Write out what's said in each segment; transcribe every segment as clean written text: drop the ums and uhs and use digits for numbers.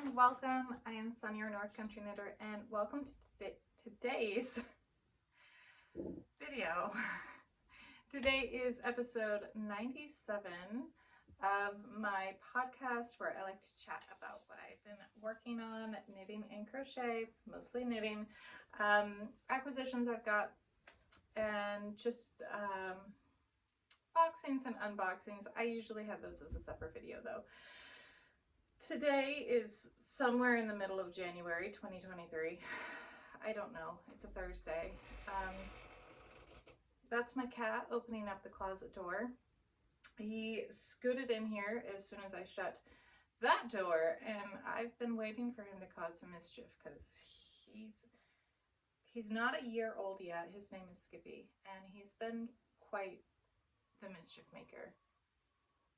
and welcome. I am Sunny, your North Country Knitter, and welcome to today's video. Today is episode 97 of my podcast where I like to chat about what I've been working on, knitting and crochet, mostly knitting, acquisitions I've got, and just boxings and unboxings. I usually have those as a separate video though. Today is somewhere in the middle of January 2023. I don't know. It's a Thursday. That's my cat opening up the closet door. He scooted in here as soon as I shut that door, and I've been waiting for him to cause some mischief because he's not a year old yet. His name is Skippy, and he's been quite the mischief maker.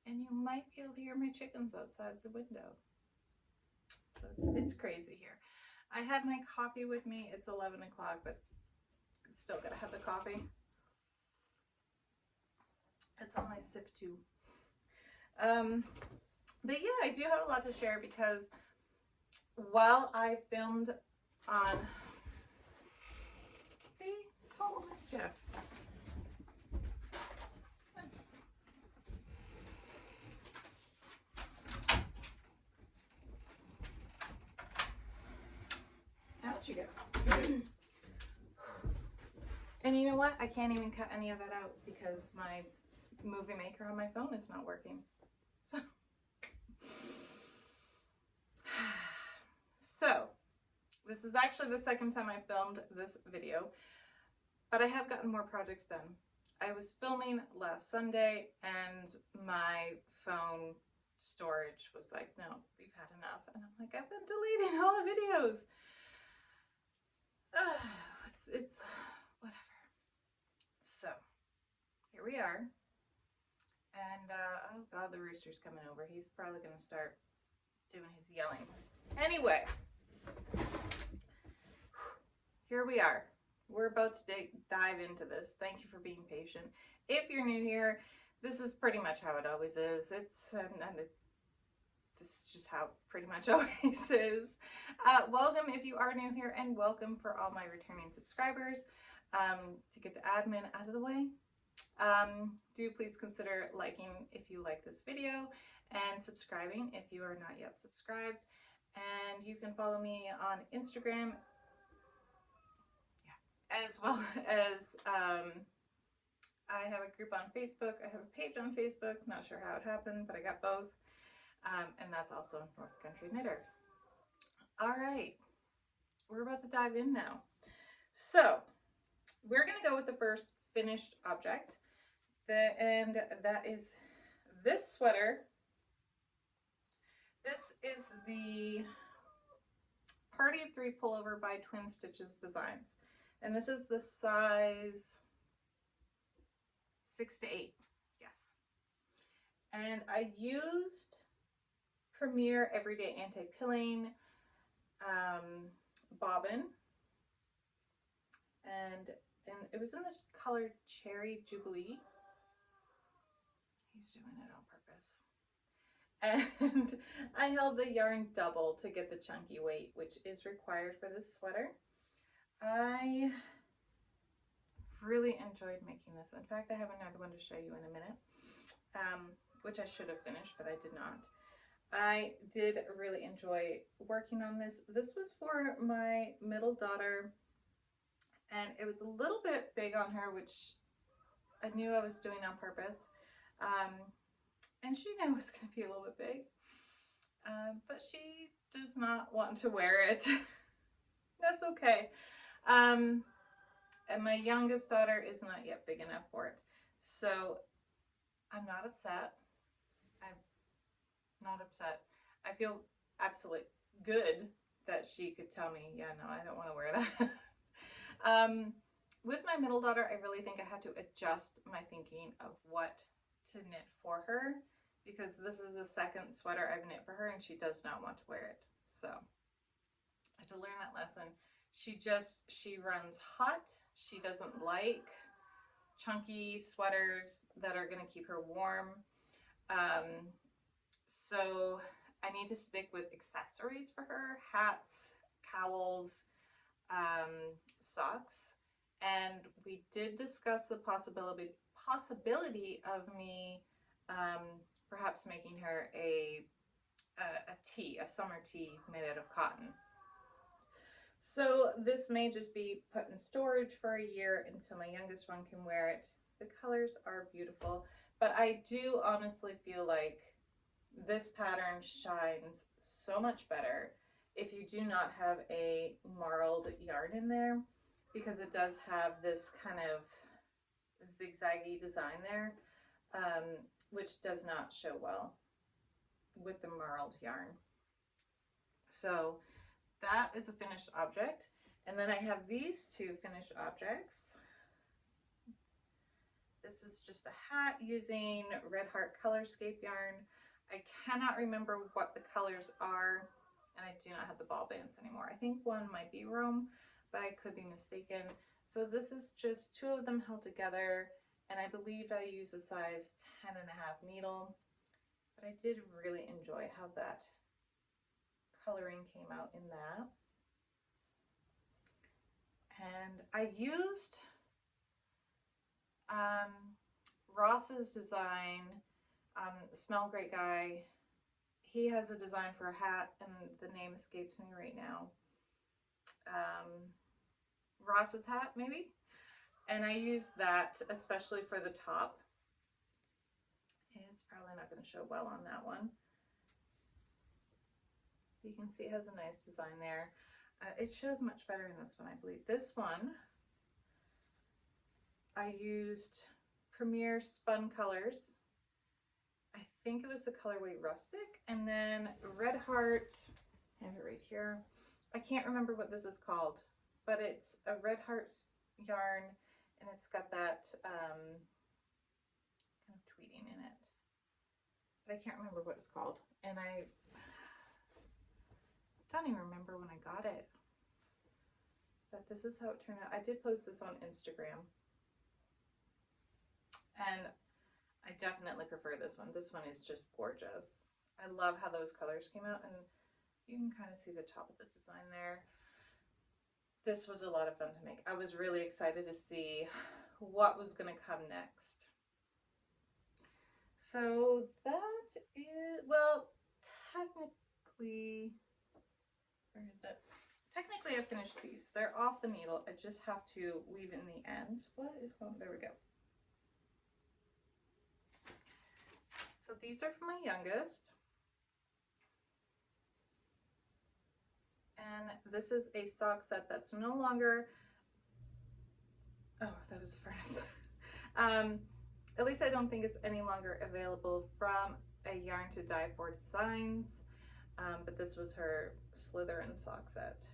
And you might be able to hear my chickens outside the window. So it's crazy here. I had my coffee with me. It's 11 o'clock, but still gotta have the coffee. It's on my sip too. But yeah, I do have a lot to share because while I filmed on, see, total mischief. Out you go. And you know what? I can't even cut any of that out because my movie maker on my phone is not working. So this is actually the second time I filmed this video, but I have gotten more projects done. I was filming last Sunday and my phone storage was like, no, we've had enough. And I'm like, I've been deleting all the videos. It's whatever. So here we are. And oh God, the rooster's coming over. He's probably gonna start doing his yelling. Anyway, here we are. We're about to dive into this. Thank you for being patient. If you're new here, this is pretty much how it always is. It's just how it pretty much always is. Welcome if you are new here, and welcome for all my returning subscribers. To get the admin out of the way, do please consider liking if you like this video and subscribing if you are not yet subscribed. And you can follow me on Instagram, as well as I have a group on Facebook. I have a page on Facebook. Not sure how it happened, but I got both. And that's also North Country Knitter. All right, we're about to dive in now. So we're going to go with the first finished object, and that is this sweater. This is the Party of 3 pullover by Twin Stitches Designs, and this is the size 6 to 8. Yes. And I used Premier Everyday Anti-Pilling bobbin, and it was in the color Cherry Jubilee. He's doing it on purpose. And I held the yarn double to get the chunky weight, which is required for this sweater. I really enjoyed making this. In fact, I have another one to show you in a minute, which I should have finished, but I did not. I did really enjoy working on this. This was for my middle daughter, and it was a little bit big on her, which I knew I was doing on purpose. And she knew it was going to be a little bit big, but she does not want to wear it. That's okay. And my youngest daughter is not yet big enough for it. So I'm not upset. I'm not upset. I feel absolutely good that she could tell me, yeah, no, I don't want to wear that. With my middle daughter, I really think I had to adjust my thinking of what to knit for her, because this is the second sweater I've knit for her and she does not want to wear it. So I had to learn that lesson. She runs hot. She doesn't like chunky sweaters that are going to keep her warm. So I need to stick with accessories for her, hats, cowls, socks. And we did discuss the possibility of me perhaps making her a tee, a summer tee made out of cotton. So this may just be put in storage for a year until my youngest one can wear it. The colors are beautiful, but I do honestly feel like this pattern shines so much better if you do not have a marled yarn in there, because it does have this kind of zigzaggy design there, which does not show well with the marled yarn. So that is a finished object. And then I have these two finished objects. This is just a hat using Red Heart Colorscape yarn. I cannot remember what the colors are, and I do not have the ball bands anymore. I think one might be Rome, but I could be mistaken. So this is just two of them held together, and I believe I used a size 10.5 needle, but I did really enjoy how that coloring came out in that. And I used Ross's design, Smell Great Guy. He has a design for a hat, and the name escapes me right now. Ross's hat, maybe? And I used that especially for the top. It's probably not going to show well on that one. You can see it has a nice design there. It shows much better in this one, I believe. This one, I used Premier Spun Colors. I think it was the colorway Rustic, and then Red Heart, I have it right here. I can't remember what this is called, but it's a Red Heart yarn, and it's got that kind of tweeting in it. But I can't remember what it's called, and I don't even remember when I got it. But this is how it turned out. I did post this on Instagram, and I definitely prefer this one. This one is just gorgeous. I love how those colors came out, and you can kind of see the top of the design there. This was a lot of fun to make. I was really excited to see what was going to come next. So that is, well, technically, where is it? Technically I finished these. They're off the needle. I just have to weave in the ends. What is going, there we go. So these are for my youngest. And this is a sock set that's no longer, oh, that was the furnace. At least I don't think it's any longer available from a Yarn to Die For Designs, but this was her Slytherin sock set.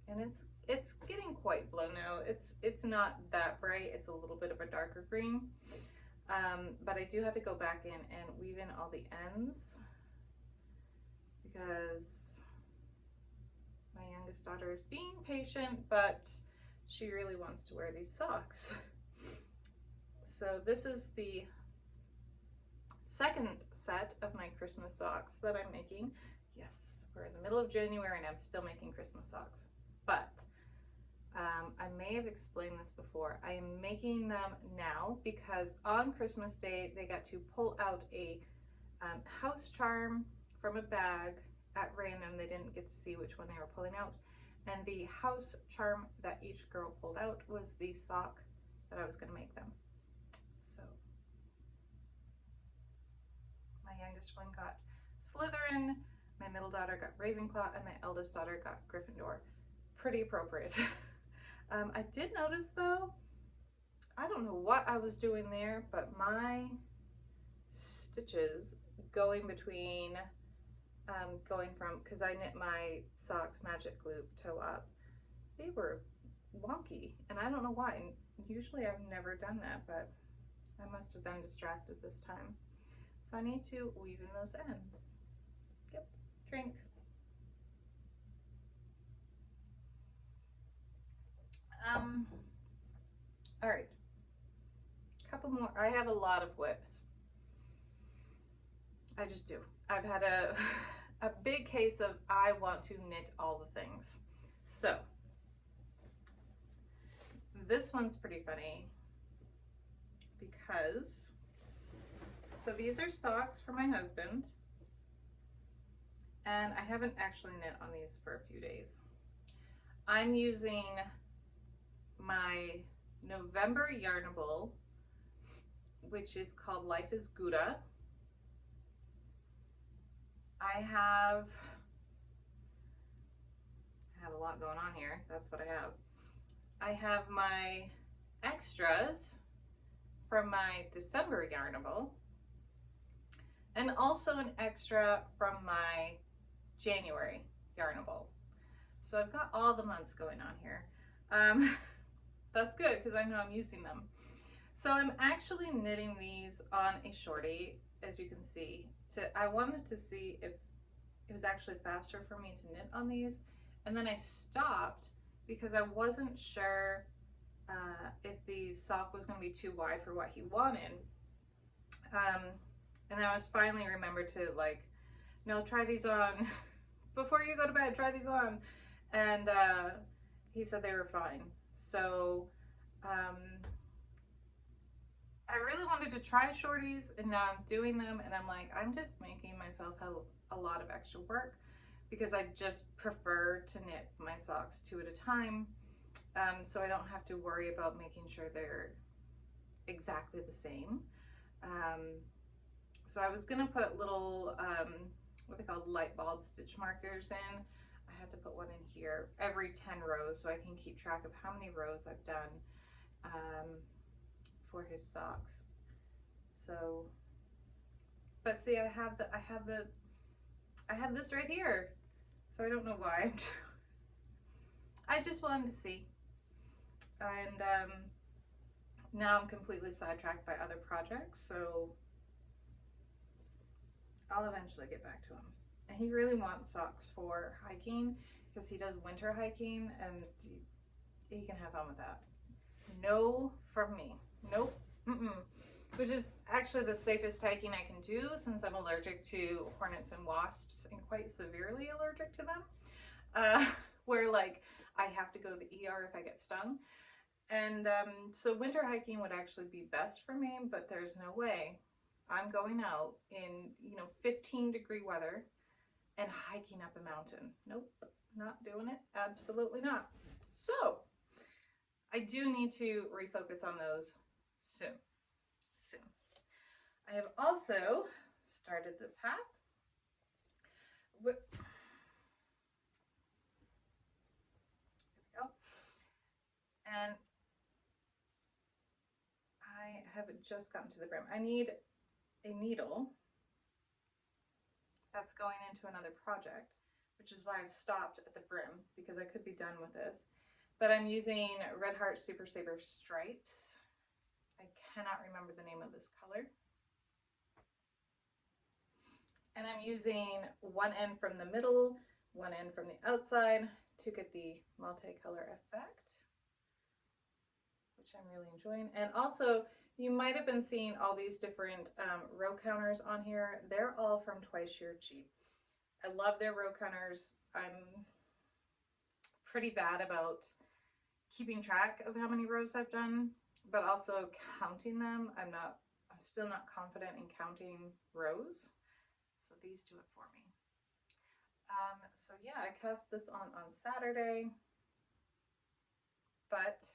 And it's getting quite blown out. It's not that bright, it's a little bit of a darker green. But I do have to go back in and weave in all the ends because my youngest daughter is being patient, but she really wants to wear these socks. So this is the second set of my Christmas socks that I'm making. Yes, we're in the middle of January and I'm still making Christmas socks, but I may have explained this before. I am making them now because on Christmas Day they got to pull out a house charm from a bag at random. They didn't get to see which one they were pulling out, and the house charm that each girl pulled out was the sock that I was going to make them. So my youngest one got Slytherin, my middle daughter got Ravenclaw, and my eldest daughter got Gryffindor. Pretty appropriate. I did notice though, I don't know what I was doing there, but my stitches going between, going from, because I knit my socks magic loop toe up, they were wonky, and I don't know why. And usually I've never done that, but I must have been distracted this time. So I need to weave in those ends. Yep, drink. All right, couple more. I have a lot of WIPs. I just do. I've had a big case of I want to knit all the things. So this one's pretty funny because, so these are socks for my husband, and I haven't actually knit on these for a few days. I'm using my November Yarnable, which is called Life is Gouda. I have a lot going on here. That's what I have. I have my extras from my December Yarnable, and also an extra from my January Yarnable. So I've got all the months going on here. That's good because I know I'm using them. So I'm actually knitting these on a shorty, as you can see. I wanted to see if it was actually faster for me to knit on these, and then I stopped because I wasn't sure if the sock was going to be too wide for what he wanted. And I was finally remembered to, like, no, try these on before you go to bed, try these on. And he said they were fine. So I really wanted to try shorties, and now I'm doing them, and I'm like, I'm just making myself have a lot of extra work because I just prefer to knit my socks 2 at a time, so I don't have to worry about making sure they're exactly the same. So I was gonna put little what they call light bulb stitch markers in. I had to put one in here every 10 rows so I can keep track of how many rows I've done for his socks. So, but see, I have this right here, so I don't know why. I just wanted to see, and now I'm completely sidetracked by other projects, so I'll eventually get back to him. And he really wants socks for hiking because he does winter hiking, and he can have fun with that. No from me. Nope. Which is actually the safest hiking I can do since I'm allergic to hornets and wasps, and quite severely allergic to them. Where, like, I have to go to the ER if I get stung. And so winter hiking would actually be best for me, but there's no way I'm going out in 15-degree weather and hiking up a mountain. Nope, not doing it. Absolutely not. So I do need to refocus on those soon. I have also started this hat. And I have just gotten to the brim. I need a needle that's going into another project, which is why I've stopped at the brim, because I could be done with this. But I'm using Red Heart Super Saver Stripes. I cannot remember the name of this color. And I'm using one end from the middle, one end from the outside to get the multicolor effect, which I'm really enjoying. And also, you might have been seeing all these different row counters on here. They're all from Twice Sheer Cheap. I love their row counters. I'm pretty bad about keeping track of how many rows I've done, but also counting them. I'm still not confident in counting rows. So these do it for me. So yeah, I cast this on Saturday, but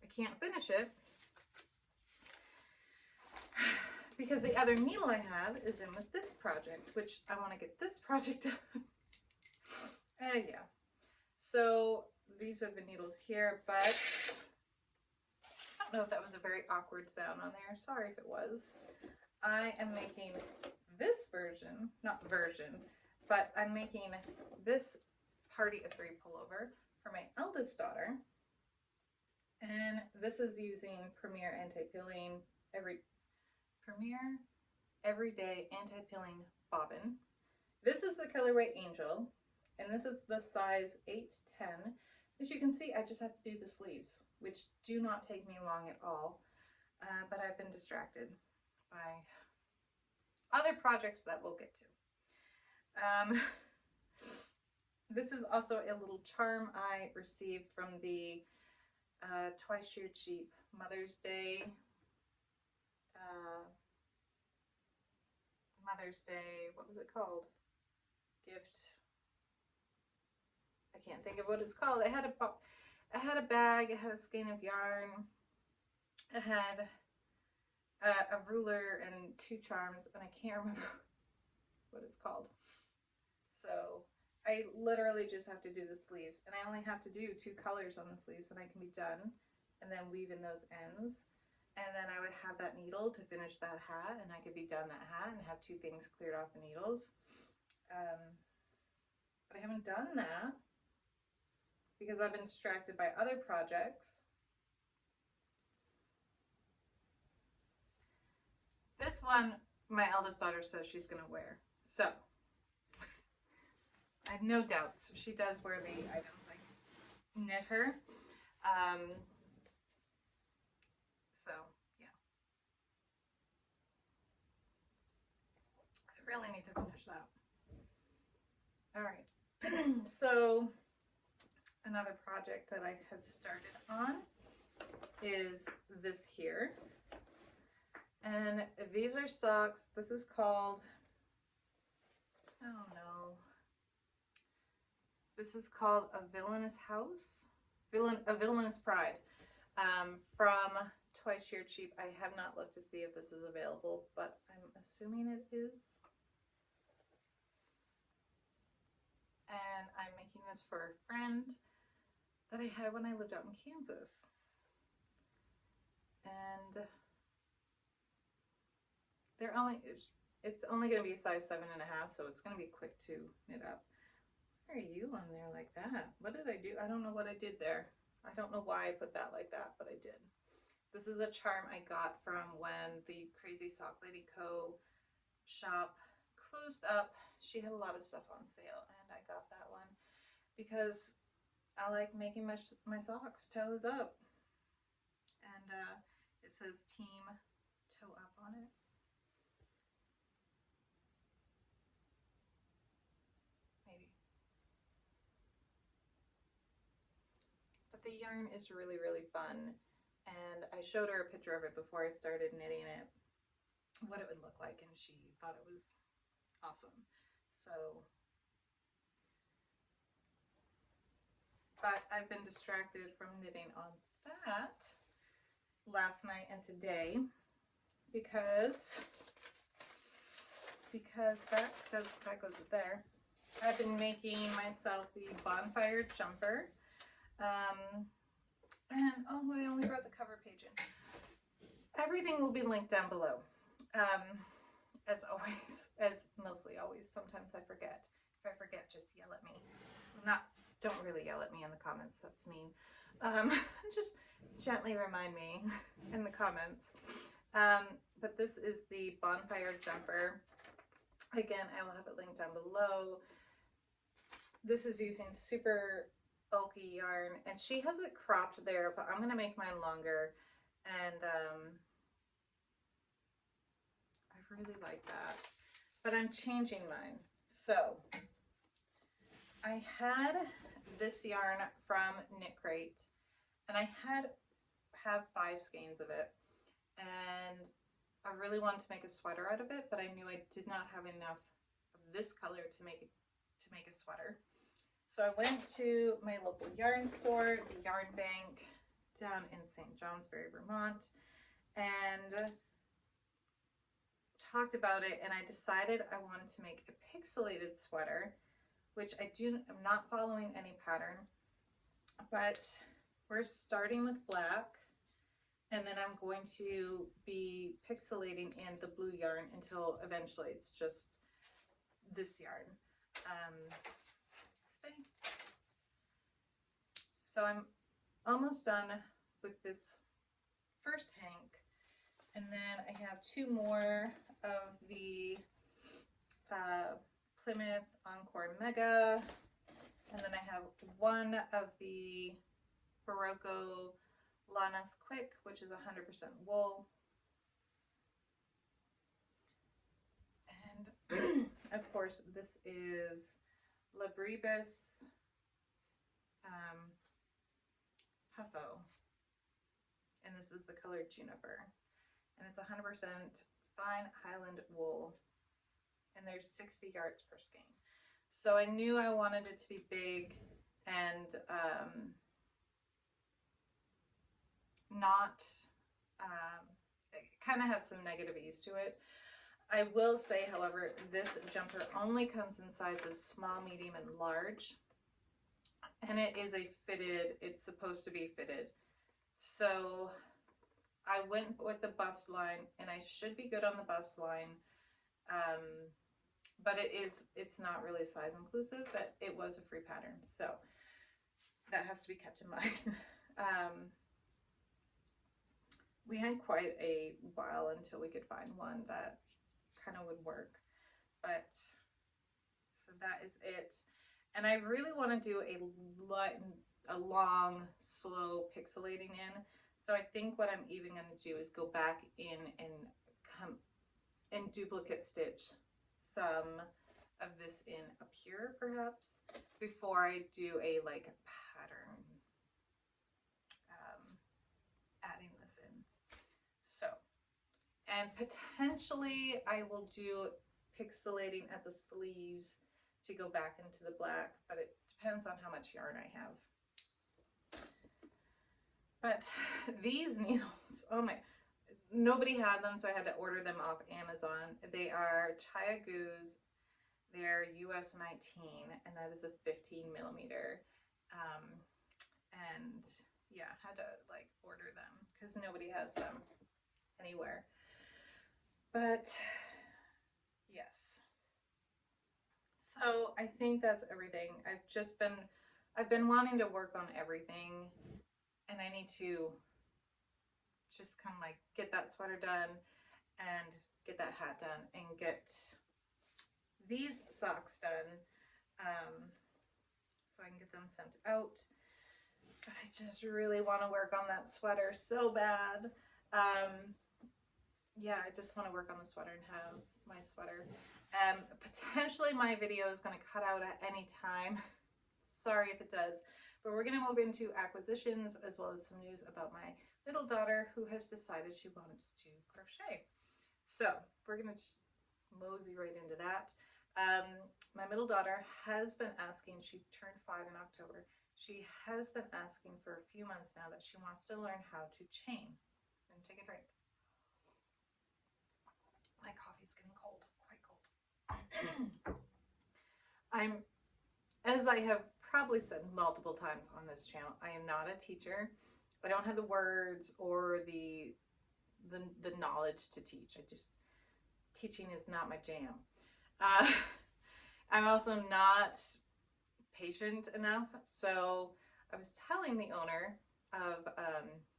I can't finish it because the other needle I have is in with this project, which I want to get this project done. Yeah. So these are the needles here, but I don't know if that was a very awkward sound on there. Sorry if it was. I am making this version, not version, but I'm making this party of 3 pullover for my eldest daughter. And this is using Premier Anti-Pilling Everyday Anti-Pilling Bobbin. This is the colorway Angel, and this is the size 8-10. As you can see, I just have to do the sleeves, which do not take me long at all, but I've been distracted by other projects that we'll get to. Um, this is also a little charm I received from the Twice Sheer Cheap Mother's Day what was it called? Gift. I can't think of what it's called. It had a bag, it had a skein of yarn, it had a ruler and 2 charms, and I can't remember what it's called. So I literally just have to do the sleeves, and I only have to do 2 colors on the sleeves and I can be done, and then weave in those ends. And then I would have that needle to finish that hat, and I could be done that hat and have 2 things cleared off the needles. But I haven't done that because I've been distracted by other projects. This one, my eldest daughter says she's going to wear. So I have no doubts she does wear the items I knit her. So yeah, I really need to finish that. All right. So another project that I have started on is this here. And these are socks. This is called, I don't know. This is called A Villainous House, A Villainous Pride, from Twice Sheer Cheap. I have not looked to see if this is available, but I'm assuming it is. And I'm making this for a friend that I had when I lived out in Kansas. And it's only going to be a size 7.5, so it's going to be quick to knit up. Why are you on there like that? What did I do? I don't know what I did there. I don't know why I put that like that, but I did. This is a charm I got from when the Crazy Sock Lady Co. shop closed up. She had a lot of stuff on sale, and I got that one because I like making my socks toes up. And it says Team Toe Up on it. Maybe. But the yarn is really, really fun. And I showed her a picture of it before I started knitting it, what it would look like, and she thought it was awesome. So, but I've been distracted from knitting on that last night and today because that goes with there. I've been making myself the bonfire jumper. And oh, I only brought the cover page in. Everything will be linked down below. As always, as mostly always. Sometimes I forget. If I forget, just yell at me. Don't really yell at me in the comments. That's mean. Just gently remind me in the comments. But this is the bonfire jumper. Again, I will have it linked down below. This is using super bulky yarn, and she has it cropped there, but I'm going to make mine longer, and I really like that. But I'm changing mine. So I had this yarn from Knit Crate, and I have 5 skeins of it, and I really wanted to make a sweater out of it, but I knew I did not have enough of this color to make a sweater. So I went to my local yarn store, the Yarn Bank, down in St. Johnsbury, Vermont, and talked about it, and I decided I wanted to make a pixelated sweater, which I'm not following any pattern, but we're starting with black, and then I'm going to be pixelating in the blue yarn until eventually it's just this yarn. So I'm almost done with this first hank, and then I have 2 more of the Plymouth Encore Mega, and then I have 1 of the Barocco Lanas Quick, which is 100% wool. And of course, this is Labribus Huffo, and this is the color Juniper, and it's 100% fine Highland wool, and there's 60 yards per skein. So I knew I wanted it to be big and not kind of have some negative ease to it. I will say, however, this jumper only comes in sizes small, medium, and large. And it is a fitted, it's supposed to be fitted. So I went with the bust line, and I should be good on the bust line. But it's not really size inclusive, but it was a free pattern. So that has to be kept in mind. We had quite a while until we could find one that kind of would work, but so that is it. And I really want to do a long, slow pixelating in. So I think what I'm even going to do is go back in and duplicate stitch some of this in up here, perhaps, before I do a like pattern, adding this in. So, and potentially I will do pixelating at the sleeves to go back into the black, but it depends on how much yarn I have. But these needles, oh my, nobody had them, so I had to order them off Amazon. They are Chaya Goose. They're US 19, and that is a 15 millimeter. And yeah, had to like order them because nobody has them anywhere. But yes. So I think that's everything. I've been wanting to work on everything, and I need to just kind of like get that sweater done and get that hat done and get these socks done, so I can get them sent out. But I just really want to work on that sweater so bad. Yeah, I just want to work on the sweater and have my sweater. Potentially my video is going to cut out at any time. Sorry if it does. But we're going to move into acquisitions, as well as some news about my little daughter who has decided she wants to crochet. So we're going to just mosey right into that. My middle daughter has been asking, she turned 5 in October. She has been asking for a few months now that she wants to learn how to chain. And take a drink. My coffee's getting cold, quite cold. As I have probably said multiple times on this channel, I am not a teacher. I don't have the words or the knowledge to teach. Teaching is not my jam. I'm also not patient enough. So I was telling the owner of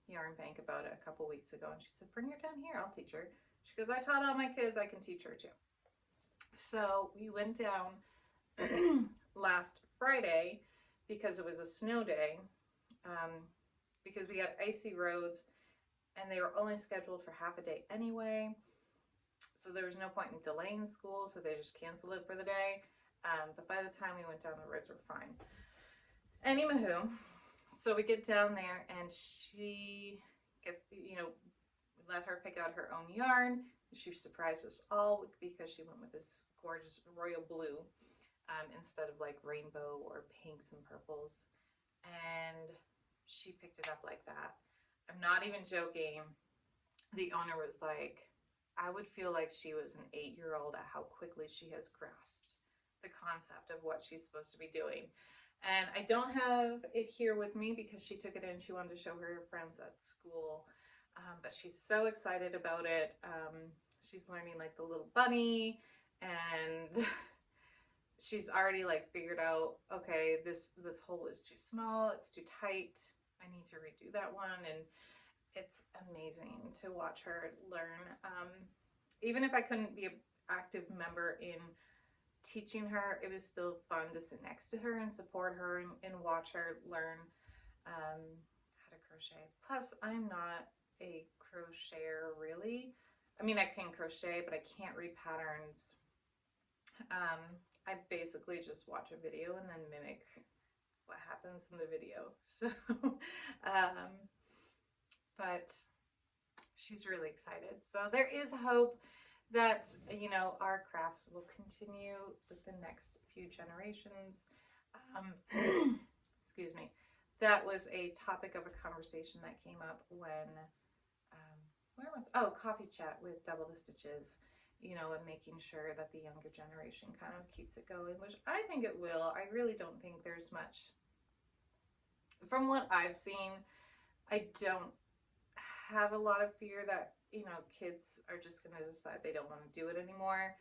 Yarn Bank about it a couple weeks ago, and she said, bring her down here, I'll teach her. She goes, I taught all my kids, I can teach her too. So we went down last Friday because it was a snow day, because we had icy roads and they were only scheduled for half a day anyway. So there was no point in delaying school, so they just canceled it for the day. But by the time we went down, the roads were fine. Anywho, so we get down there and she gets, we let her pick out her own yarn. She surprised us all because she went with this gorgeous royal blue instead of like rainbow or pinks and purples. And she picked it up like that. I'm not even joking. The owner was like, I would feel like she was an 8-year-old at how quickly she has grasped the concept of what she's supposed to be doing. And I don't have it here with me because she took it in. She wanted to show her friends at school. But she's so excited about it. She's learning like the little bunny, and she's already like figured out, okay, this hole is too small, it's too tight, I need to redo that one. And it's amazing to watch her learn. Even if I couldn't be an active member in teaching her, it was still fun to sit next to her and support her and watch her learn how to crochet. Plus, I'm not a crocheter really. I mean, I can crochet, but I can't read patterns I basically just watch a video and then mimic what happens in the video. So, but she's really excited. So there is hope that, you know, our crafts will continue with the next few generations. Excuse me. That was a topic of a conversation that came up when, where was, oh, coffee chat with Double the Stitches, you know, and making sure that the younger generation kind of keeps it going, which I think it will. I really don't think there's much, from what I've seen, I don't have a lot of fear that, you know, kids are just going to decide they don't want to do it anymore,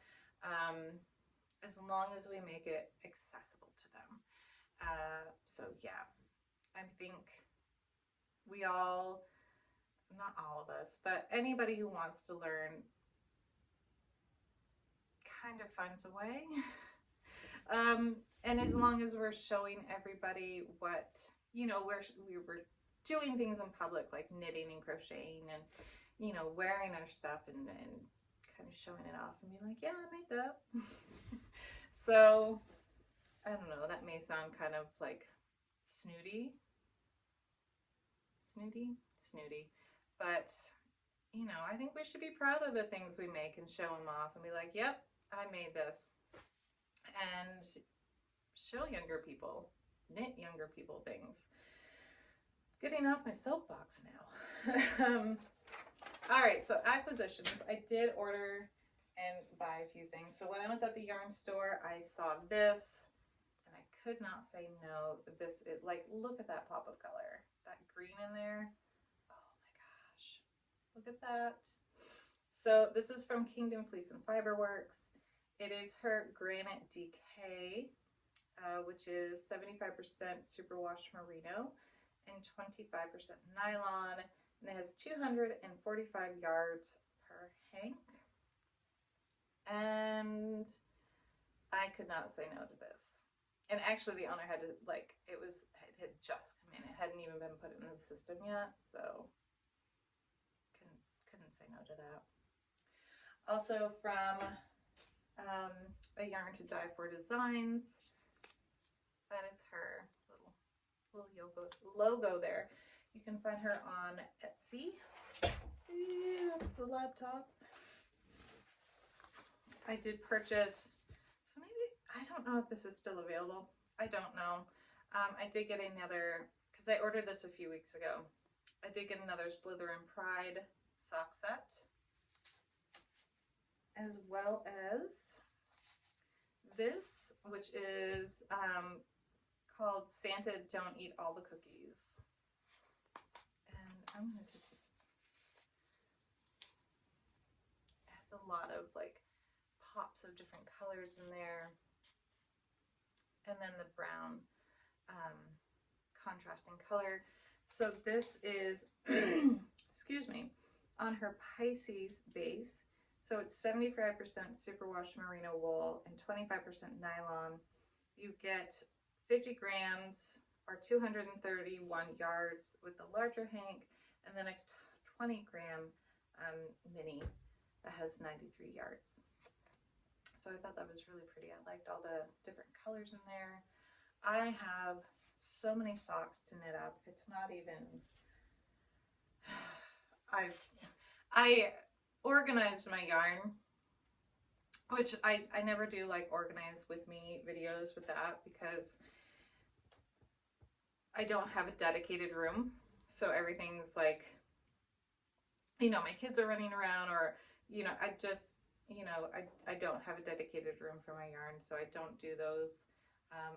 as long as we make it accessible to them. So yeah, I think we all, not all of us, but anybody who wants to learn kind of finds a way. And as long as we're showing everybody what, you know, we were doing things in public, like knitting and crocheting and, you know, wearing our stuff and kind of showing it off and being like, yeah, I made that. So, I don't know, that may sound kind of like snooty, but, you know, I think we should be proud of the things we make and show them off and be like, yep, I made this. And show younger people, knit younger people things. Getting off my soapbox now. All right, so acquisitions. I did order and buy a few things. So when I was at the yarn store, I saw this and I could not say no. This, it, like, look at that pop of color. That green in there. Oh my gosh. Look at that. So this is from Kingdom Fleece and Fiber Works. It is her Granite DK, which is 75% superwash merino and 25% nylon, and it has 245 yards per hank. And I could not say no to this. And actually the owner had to, like, it had just come in. It hadn't even been put in the system yet, so couldn't say no to that. Also from a Yarn to Die For Designs. That is her little logo there. You can find her on Etsy. That's the laptop. I did purchase, so maybe, I don't know if this is still available. I don't know. I did get another, because I ordered this a few weeks ago. I did get another Slither and Pride sock set, as well as this, which is called Santa Don't Eat All the Cookies. And I'm going to take this. It has a lot of like pops of different colors in there. And then the brown contrasting color. So this is, excuse me, on her Pisces base. So it's 75% superwash merino wool and 25% nylon. You get 50 grams or 231 yards with the larger hank, and then a 20 gram mini that has 93 yards. So I thought that was really pretty. I liked all the different colors in there. I have so many socks to knit up. It's not even, I organized my yarn, which I never do like organize with me videos with that because I don't have a dedicated room. So everything's like, you know, my kids are running around, or, you know, I just, you know, I don't have a dedicated room for my yarn, so I don't do those.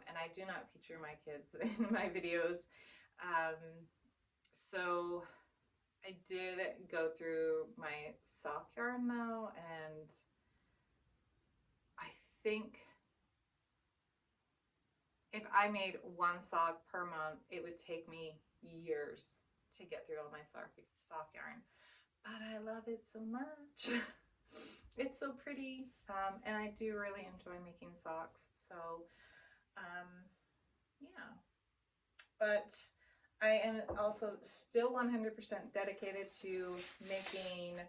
And I do not feature my kids in my videos. So I did go through my sock yarn though, and I think if I made one sock per month, it would take me years to get through all my sock yarn. But I love it so much. It's so pretty, and I do really enjoy making socks. So, yeah. But I am also still 100% dedicated to making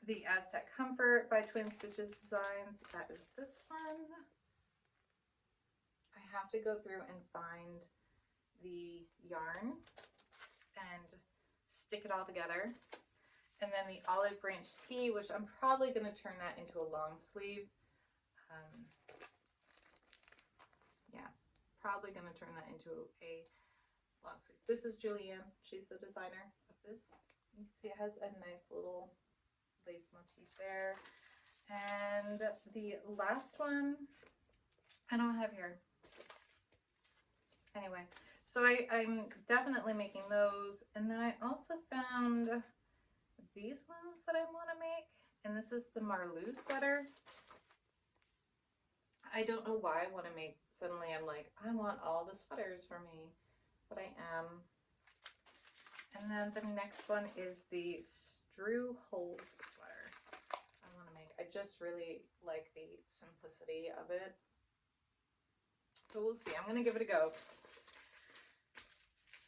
the Aztec Comfort by Twin Stitches Designs. That is this one. I have to go through and find the yarn and stick it all together. And then the Olive Branch Tee, which I'm probably going to turn that into a long sleeve. Yeah, probably going to turn that into a long sleeve. This is Julianne. She's the designer of this. You can see it has a nice little lace motif there. And the last one, I don't have here. Anyway, so I'm definitely making those. And then I also found these ones that I want to make. And this is the Marlou sweater. I don't know why I want to make, suddenly I'm like, I want all the sweaters for me, but I am. And then the next one is the Strew Holes sweater I want to make. I just really like the simplicity of it. So we'll see. I'm going to give it a go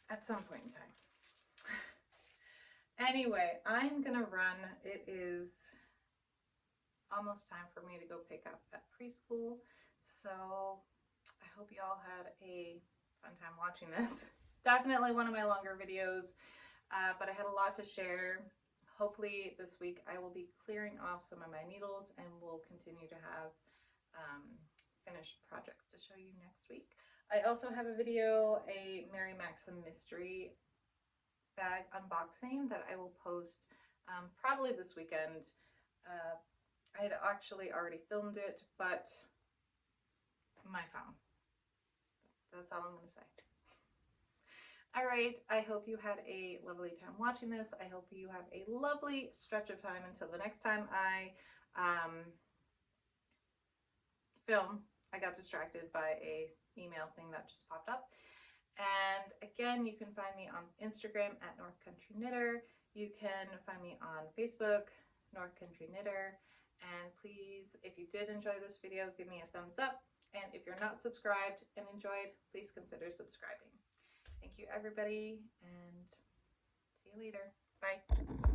at some point in time. Anyway, I'm going to run. It is almost time for me to go pick up at preschool. So I hope you all had a fun time watching this. Definitely one of my longer videos, but I had a lot to share. Hopefully this week I will be clearing off some of my needles and we'll continue to have finished projects to show you next week. I also have a video, a Mary Maxim mystery bag unboxing that I will post probably this weekend. I had actually already filmed it, but my phone. That's all I'm going to say. All right, I hope you had a lovely time watching this. I hope you have a lovely stretch of time until the next time I film. I got distracted by a email thing that just popped up. And again, you can find me on Instagram at North Country Knitter. You can find me on Facebook, North Country Knitter. And please, if you did enjoy this video, give me a thumbs up. And if you're not subscribed and enjoyed, please consider subscribing. Thank you, everybody, and see you later. Bye.